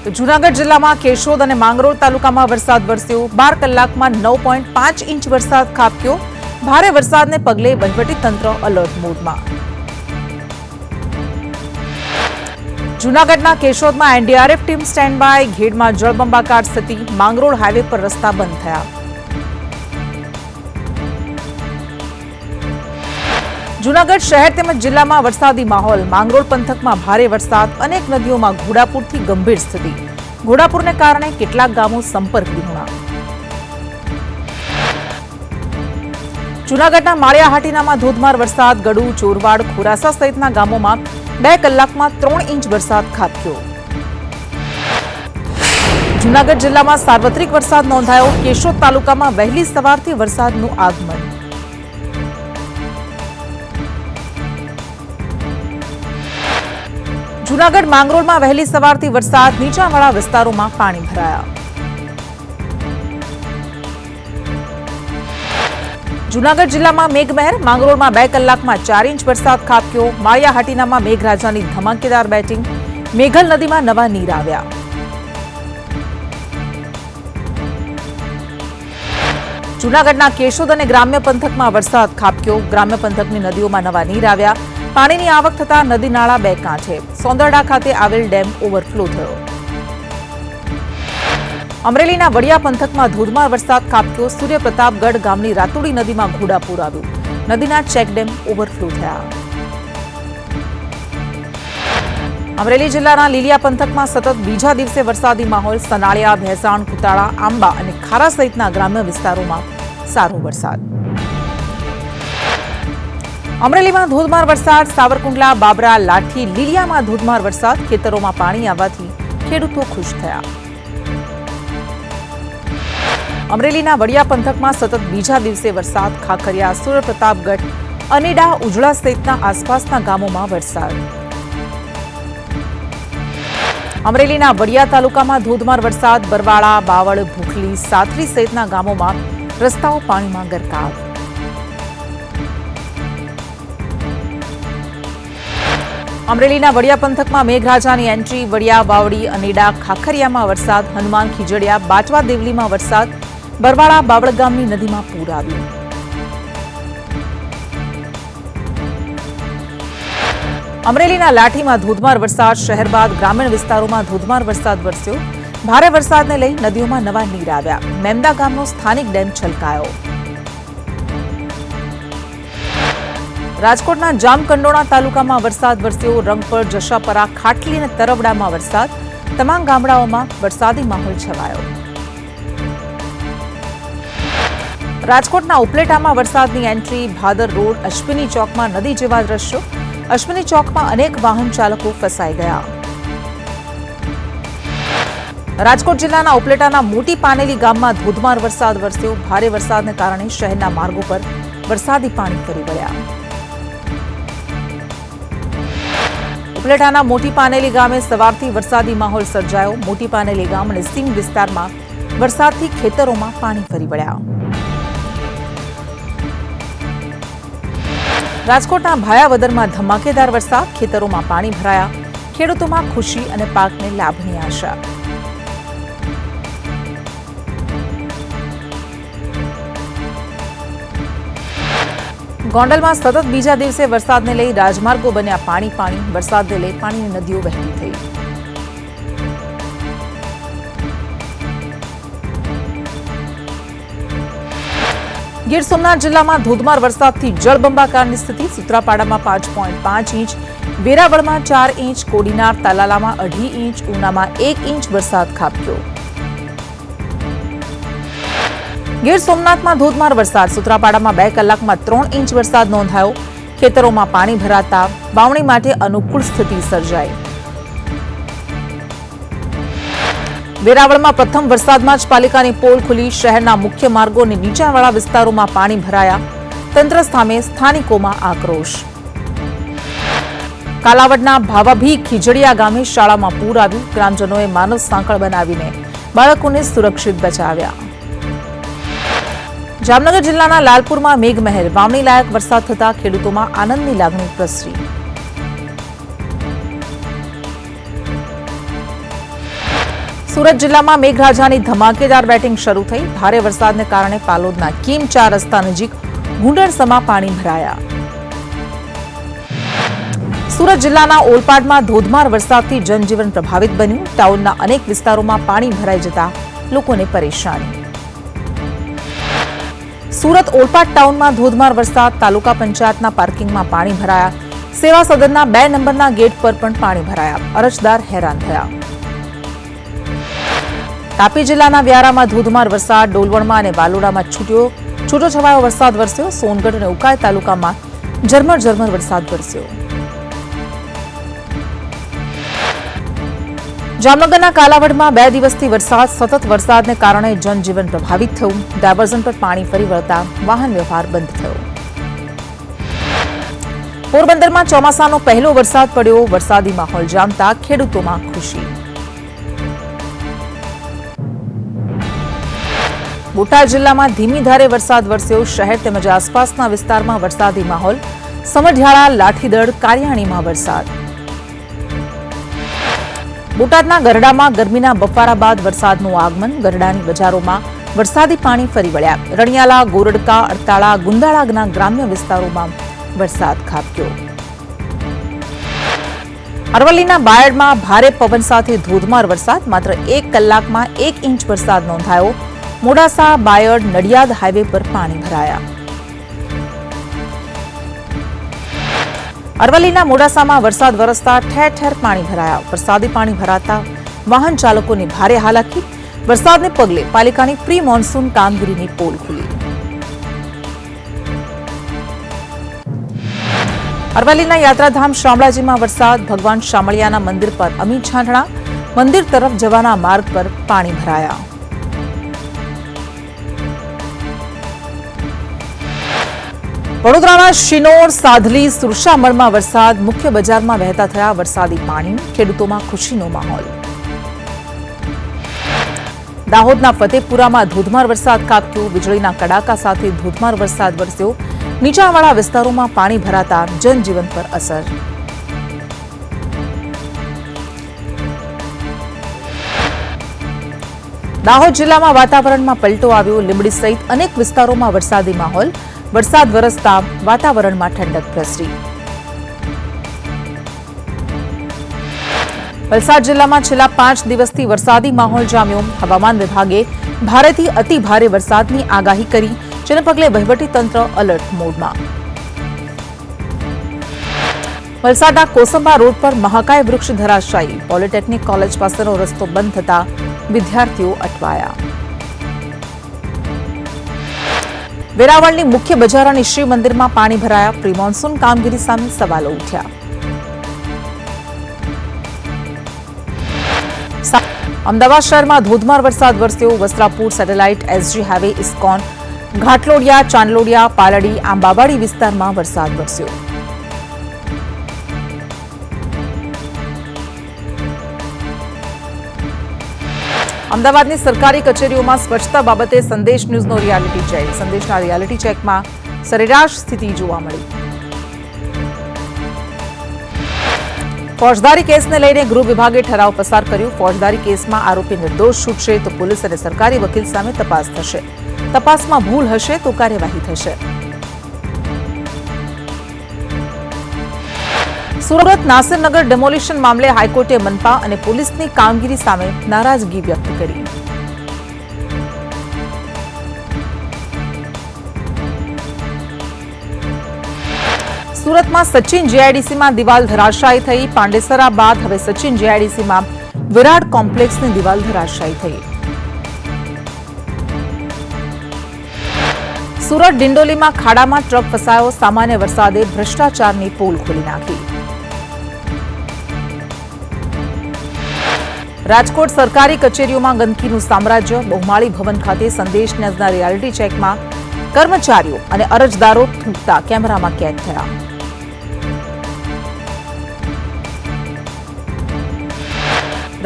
તો જૂનાગઢ જિલ્લામાં કેશોદ અને માંગરોળ તાલુકામાં વરસાદ વરસ્યો। 12 કલાકમાં 9.5 ઇંચ વરસાદ ખાબક્યો। ભારે વરસાદને પગલે વહીવટીતંત્ર એલર્ટ મોડમાં। જૂનાગઢના કેશોદમાં એનડીઆરએફ ટીમ સ્ટેન્ડ બાય। ઘેડમાં જળબંબાકાર સ્થિતિ। માંગરોળ હાઈવે પર રસ્તા બંધ થયા। જૂનાગઢ શહેર તેમજ જિલ્લામાં વરસાદી માહોલ। માંગરોળ પંથકમાં ભારે વરસાદ। અનેક નદીઓમાં ઘોડાપૂરથી ગંભીર સ્થિતિ। ઘોડાપૂરને કારણે કેટલાક ગામો સંપર્ક વિહોણા। જૂનાગઢના માળિયાહાટીનામાં ધોધમાર વરસાદ। ગડુ, ચોરવાડ, ખોરાસા સહિતના ગામોમાં 2 કલાકમાં 3 ઇંચ વરસાદ ખાબક્યો। જૂનાગઢ જિલ્લામાં સાર્વત્રિક વરસાદ નોંધાયો। કેશોદ તાલુકામાં વહેલી સવારથી વરસાદનું આગમન। જૂનાગઢ માંગરોળમાં વહેલી સવારથી વરસાદ। નીચાણવાળા વિસ્તારોમાં પાણી ભરાયા। જૂનાગઢ જિલ્લામાં મેઘમહેર। માંગરોળમાં 2 કલાકમાં 4 ઇંચ વરસાદ ખાબક્યો। માળિયાહાટીનામાં મેઘરાજાની ધમાકેદાર બેટિંગ। મેઘલ નદીમાં નવા નીર આવ્યા। જૂનાગઢના કેશોદ અને ગ્રામ્ય પંથકમાં વરસાદ ખાબક્યો। ગ્રામ્ય પંથકની નદીઓમાં નવા નીર આવ્યા। પાણીની આવક થતા નદી નાળા બે કાંઠે। સોંદરડા ખાતે આવેલ ડેમ ઓવરફ્લો થયો। અમરેલીના વડિયા પંથકમાં ધોધમાર વરસાદ ખાબક્યો। સૂર્યપ્રતાપગઢ ગામની રાતુડી નદીમાં ઘોડાપૂર આવ્યું। નદીના ચેકડેમ ઓવરફ્લો થયા। અમરેલી જિલ્લાના લીલિયા પંથકમાં સતત બીજા દિવસે વરસાદી માહોલ। સનાળિયા, ભેસાણ, કુતાળા, આંબા અને ખારા સહિતના ગ્રામ્ય વિસ્તારોમાં સારો વરસાદ। અમરેલીમાં ધોધમાર વરસાદ। સાવરકુંડલા, બાબરા, લાઠી, લીલિયામાં ધોધમાર વરસાદ। ખેતરોમાં પાણી આવવાથી ખેડૂતો ખુશ થયા। અમરેલીના વડિયા પંથકમાં સતત બીજા દિવસે વરસાદ। ખાખરિયા, સૂર્યપ્રતાપગઢ, અનેડા, ઉજળા સહિતના આસપાસના ગામોમાં વરસાદ। અમરેલીના વડિયા તાલુકામાં ધોધમાર વરસાદ। બરવાળા, બાવળ, ભૂખલી, સાથરી સહિતના ગામોમાં રસ્તાઓ પાણીમાં ગરકાવ। અમરેલીના વડિયા પંથકમાં મેઘરાજાની એન્ટ્રી। વડિયા, વાવડી, અનેડા, ખાખરિયામાં વરસાદ। હનુમાન, ખીજડીયા, બાચવા, દેવલીમાં વરસાદ। બરવાળા, બાવળ ગામની નદીમાં પૂર આવ્યું। અમરેલીના લાઠીમાં ધોધમાર વરસાદ। શહેર બાદ ગ્રામીણ વિસ્તારોમાં ધોધમાર વરસાદ વરસ્યો। ભારે વરસાદને લઈ નદીઓમાં નવા નીર આવ્યા। મેમદા ગામનો સ્થાનિક ડેમ છલકાયો। રાજકોટના જામકંડોરણા તાલુકામાં વરસાદ વરસ્યો। રંગપર, જશાપરા, ખાટલી અને તરવડામાં વરસાદ। તમામ ગામડાઓમાં વરસાદી માહોલ છવાયો। રાજકોટના ઉપલેટામાં વરસાદની એન્ટ્રી। ભાદર રોડ, અશ્વિની ચોકમાં નદી જેવા દ્રશ્યો। અશ્વિની ચોકમાં અનેક વાહન ચાલકો ફસાઈ ગયા। રાજકોટ જિલ્લાના ઉપલેટાના મોટી પાનેલી ગામમાં ધોધમાર વરસાદ વરસ્યો। ભારે વરસાદને કારણે શહેરના માર્ગો પર વરસાદી પાણી ફરી વળ્યા। ઉપલેટાના મોટી પાનેલી ગામે સવારથી વરસાદી માહોલ સર્જાયો। મોટી પાનેલી ગામ અને સીમ વિસ્તારમાં વરસાદથી ખેતરોમાં પાણી ફરી વળ્યા। રાજકોટના ભાયાવદરમાં ધમાકેદાર વરસાદ। ખેતરોમાં પાણી ભરાયા। ખેડૂતોમાં ખુશી અને પાકને લાભની આશા। ગોંડલમાં સતત બીજા દિવસે વરસાદને લઈ રાજમાર્ગો બન્યા પાણી પાણી। વરસાદને લઈ પાણીની નદીઓ વહેતી થઈ। ગીર સોમનાથ જિલ્લામાં ધોધમાર વરસાદથી જળબંબાકારની સ્થિતિ। સુત્રાપાડામાં 5.5 ઇંચ, વેરાવળમાં 4 ઇંચ, કોડીનાર, તાલાલામાં 2.5 ઇંચ, ઉનામાં 1 ઇંચ વરસાદ ખાબક્યો। ગીર સોમનાથમાં ધોધમાર વરસાદ। સુત્રાપાડામાં 2 કલાકમાં 3 ઇંચ વરસાદ નોંધાયો। ખેતરોમાં પાણી ભરાતા વાવણી માટે અનુકૂળ સ્થિતિ સર્જાઈ। વેરાવળમાં પ્રથમ વરસાદમાં જ પાલિકાની પોલ ખુલી। શહેરના મુખ્ય માર્ગો અને નીચાણવાળા વિસ્તારોમાં પાણી ભરાયા। તંત્ર સામે સ્થાનિકોમાં આક્રોશ। કાલાવડના ભાવાભી ખીજડીયા ગામે શાળામાં પૂર આવ્યું। ગ્રામજનોએ માનવ સાંકળ બનાવીને બાળકોને સુરક્ષિત બચાવ્યા। જામનગર જિલ્લાના લાલપુરમાં મેઘમહેર। વાવણી લાયક વરસાદ થતા ખેડૂતોમાં આનંદની લાગણી પ્રસરી। સુરત જિલ્લામાં મેઘરાજાની ધમાકેદાર બેટિંગ શરૂ થઈ. ભારે વરસાદને કારણે પાલોદના કીમ 4 રસ્તા નજીક ઘૂંટણસમા પાણી ભરાયા. સુરત જિલ્લાના ઓલપાડમાં ધોધમાર વરસાદથી જનજીવન પ્રભાવિત બન્યું. ટાઉનના અનેક વિસ્તારોમાં પાણી ભરાઈ જતા લોકોને પરેશાની. સુરત ઓલપાડ ટાઉનમાં ધોધમાર વરસાદ. તાલુકા પંચાયતના પાર્કિંગમાં પાણી ભરાયા. સેવા સદનના 2 નંબરના ગેટ પર પણ પાણી ભરાયા. અરજદાર હેરાન થયા. તાપી જિલ્લાના વ્યારામાં ધોધમાર વરસાદ. ડોલવણમાં અને વાલોડામાં છૂટોછવાયો વરસાદ વરસ્યો. સોનગઢ અને ઉકાઈ તાલુકામાં ઝરમર વરસાદ વરસ્યો. જામનગરના કાલાવડમાં 2 દિવસથી વરસાદ. સતત વરસાદને કારણે જનજીવન પ્રભાવિત થયું. ડાયવર્ઝન પર પાણી ફરી વળતા વાહન વ્યવહાર બંધ થયો. પોરબંદરમાં ચોમાસાનો પહેલો વરસાદ પડ્યો. વરસાદી માહોલ જામતા ખેડૂતોમાં ખુશી. બોટાદ જિલ્લામાં ધીમી ધારે વરસાદ વરસ્યો. શહેર તેમજ આસપાસના વિસ્તારમાં વરસાદી માહોલ. સમઢિયાળા, લાઠીદળ, કારિયાણીમાં વરસાદ. બોટાદના ગરડામાં ગરમીના બફારા બાદ વરસાદનું આગમન. ગરડાની બજારોમાં વરસાદી પાણી ફરી વળ્યા. રણિયાલા, ગોરડકા, અડતાળા, ગુંદાળાના ગ્રામ્ય વિસ્તારોમાં વરસાદ ખાબક્યો. અરવલ્લીના બાયડમાં ભારે પવન સાથે ધોધમાર વરસાદ. માત્ર 1 કલાકમાં 1 ઇંચ વરસાદ નોંધાયો. મોડાસા, બાયડ, નડિયાદ હાઈવે પર પાણી ભરાયા. અરવલ્લીના મોડાસામાં વરસાદ વરસતા ઠેર ઠેર પાણી ભરાયા. વરસાદી પાણી ભરાતા વાહન ચાલકોની ભારે હાલાકી. વરસાદને પગલે પાલિકાની પ્રી મોન્સૂન કામગીરીની પોલ ખુલી. અરવલ્લીના યાત્રાધામ શામળાજીમાં વરસાદ. ભગવાન શામળિયાના મંદિર પર અમી છાંટણા. મંદિર તરફ જવાના માર્ગ પર પાણી ભરાયા. વડોદરાના શિનોર, સાધલી, સુરશામળમાં વરસાદ. મુખ્ય બજારમાં વહેતા થયા વરસાદી પાણી. ખેડૂતોમાં ખુશીનો માહોલ. દાહોદના ફતેપુરામાં ધોધમાર વરસાદ ખાબક્યો. વીજળીના કડાકા સાથે ધોધમાર વરસાદ વરસ્યો. નીચાણવાળા વિસ્તારોમાં પાણી ભરાતા જનજીવન પર અસર. દાહોદ જિલ્લામાં વાતાવરણમાં પલટો આવ્યો. લીંબડી સહિત અનેક વિસ્તારોમાં વરસાદી માહોલ. વરસાદ વરસતા વાતાવરણમાં ઠંડક પ્રસરી. વલસાડ જિલ્લામાં છેલ્લા 5 દિવસથી વરસાદી માહોલ જામ્યો. હવામાન વિભાગે ભારેથી અતિ ભારે વરસાદની આગાહી કરી, જેને પગલે વહીવટીતંત્ર એલર્ટ મોડમાં. વલસાડના કોસંબા રોડ પર મહાકાય વૃક્ષ ધરાશાયી. પોલિટેકનિક કોલેજ પાસેનો રસ્તો બંધ થતા વિદ્યાર્થીઓ અટવાયા. વેરાવળની મુખ્ય બજાર અને શિવ મંદિરમાં પાણી ભરાયા. પ્રી મોન્સૂન કામગીરી સામે સવાલો ઉઠ્યા. અમદાવાદ શહેરમાં ધોધમાર વરસાદ વરસ્યો. Vastrapur, satellite, SG highway, ISKCON, Ghatlodia, Chandlodia, Paldi, Ambawadi વિસ્તારમાં વરસાદ વરસ્યો. અમદાવાદની સરકારી કચેરીઓમાં સ્વચ્છતા બાબતે સંદેશ ન્યૂઝનો રિયાલિટી ચેક. સંદેશના રિયાલિટી ચેકમાં સરેરાશ સ્થિતિ જોવા મળી. ફોજદારી કેસને લઈને ગૃહ વિભાગે ઠરાવ પસાર કર્યો. ફોજદારી કેસમાં આરોપી નિર્દોષ છૂટશે તો પોલીસ અને સરકારી વકીલ સામે તપાસ થશે. તપાસમાં ભૂલ હશે તો કાર્યવાહી થશે. સુરત નાસિરનગર ડેમોલિશન મામલે હાઈકોર્ટે મનપા અને પોલીસની કામગીરી સામે નારાજગી વ્યક્ત કરી. સુરતમાં સચિન જીઆઈડીસીમાં દિવાલ ધરાશાયી થઈ. પાંડેસરા બાદ હવે સચિન જીઆઈડીસીમાં વિરાટ કોમ્પ્લેક્સની દિવાલ ધરાશાયી થઈ. સુરત ડિંડોલીમાં ખાડામાં ટ્રક ફસાયો. સામાન્ય વરસાદે ભ્રષ્ટાચારની પોલ ખોલી નાખી. રાજકોટ સરકારી કચેરીઓમાં ગંદકીનું સામ્રાજ્ય. બહુમાળી ભવન ખાતે સંદેશ ન્યૂઝના રિયાલિટી ચેકમાં કર્મચારીઓ અને અરજદારો થૂંકતા કેમેરામાં કેદ થયા.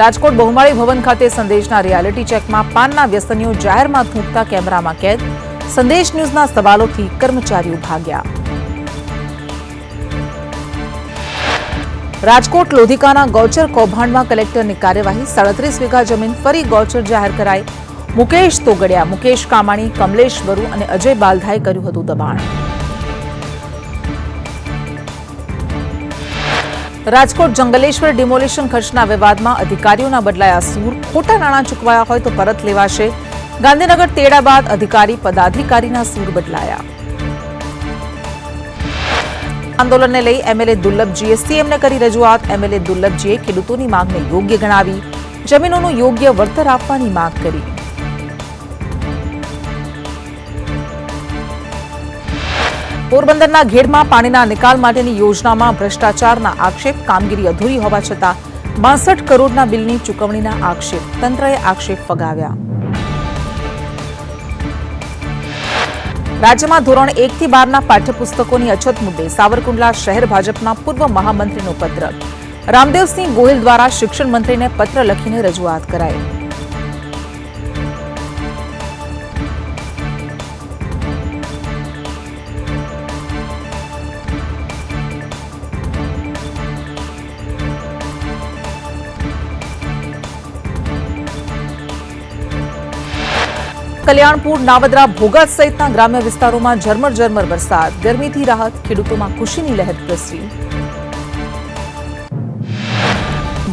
રાજકોટ બહુમાળી ભવન ખાતે સંદેશના રિયાલિટી ચેકમાં પાનના વ્યસનીઓ જાહેરમાં થૂંકતા કેમેરામાં કેદ. સંદેશ ન્યૂઝના સવાલોથી કર્મચારીઓ ભાગ્યા. રાજકોટ લોધિકાના ગૌચર કૌભાંડમાં કલેક્ટરની કાર્યવાહી 37 વીઘા જમીન ફરી ગૌચર જાહેર કરાઈ. મુકેશ તોગડિયા, મુકેશ કામાણી, કમલેશ વરુ અને અજય બાલધાએ કર્યું હતું દબાણ. રાજકોટ જંગલેશ્વર ડિમોલિશન ખર્ચના વિવાદમાં અધિકારીઓના બદલાયા સૂર. ખોટા નાણાં ચૂકવાયા હોય તો પરત લેવાશે. ગાંધીનગર તેડા બાદ અધિકારી પદાધિકારીના સૂર બદલાયા. આંદોલનને લઈ એમએલએ દુર્લભજીએ સીએમને કરી રજૂઆત. એમએલએ દુર્લભજીએ ખેડૂતોની માંગને યોગ્ય ગણાવી. જમીનોનું યોગ્ય વળતર આપવાની માંગ કરી. પોરબંદરના ઘેડમાં પાણીના નિકાલ માટેની યોજનામાં ભ્રષ્ટાચારના આક્ષેપ. કામગીરી અધૂરી હોવા છતાં 62 કરોડના બિલની ચૂકવણીના આક્ષેપ. તંત્રએ આક્ષેપ ફગાવ્યા. રાજ્યમાં ધોરણ 1 થી 12ના પાઠ્યપુસ્તકોની અછત મુદ્દે સાવરકુંડલા શહેર ભાજપના પૂર્વ મહામંત્રીનો પત્ર. રામદેવસિંહ ગોહિલ દ્વારા શિક્ષણ મંત્રીને પત્ર લખીને રજૂઆત કરાઈ. કલ્યાણપુર, નાવદરા, ભોગાત સહિતના ગ્રામ્ય વિસ્તારોમાં ઝરમર વરસાદ. ગરમીથી રાહત, ખેડૂતોમાં ખુશીની લહેર પ્રસરી.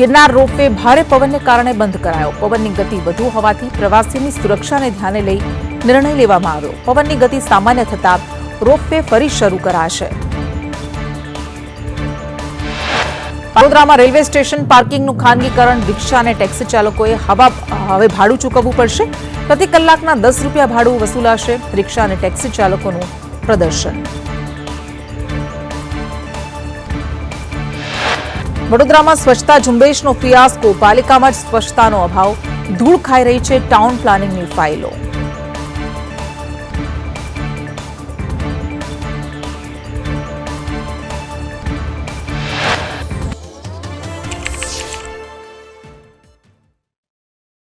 ગિરનાર રોપવે ભારે પવનને કારણે બંધ કરાયો. પવનની ગતિ વધુ હોવાથી પ્રવાસીઓની સુરક્ષાને ધ્યાને લઈ નિર્ણય લેવામાં આવ્યો. પવનની ગતિ સામાન્ય થતાં રોપવે ફરી શરૂ કરાશે. વડોદરામાં રેલવે સ્ટેશન પાર્કિંગનું ખાનગીકરણ. રિક્ષા અને ટેક્સી ચાલકોએ હવે ભાડું ચૂકવવું પડશે. પ્રતિ કલાકના 10 રૂપિયા ભાડું વસૂલાશે. રિક્ષા અને ટેક્સી ચાલકોનું પ્રદર્શન. વડોદરામાં સ્વચ્છતા ઝુંબેશનો ફિયાસ્કો. પાલિકામાં જ સ્વચ્છતાનો અભાવ. ધૂળ ખાઈ રહી છે ટાઉન પ્લાનિંગની ફાઇલો.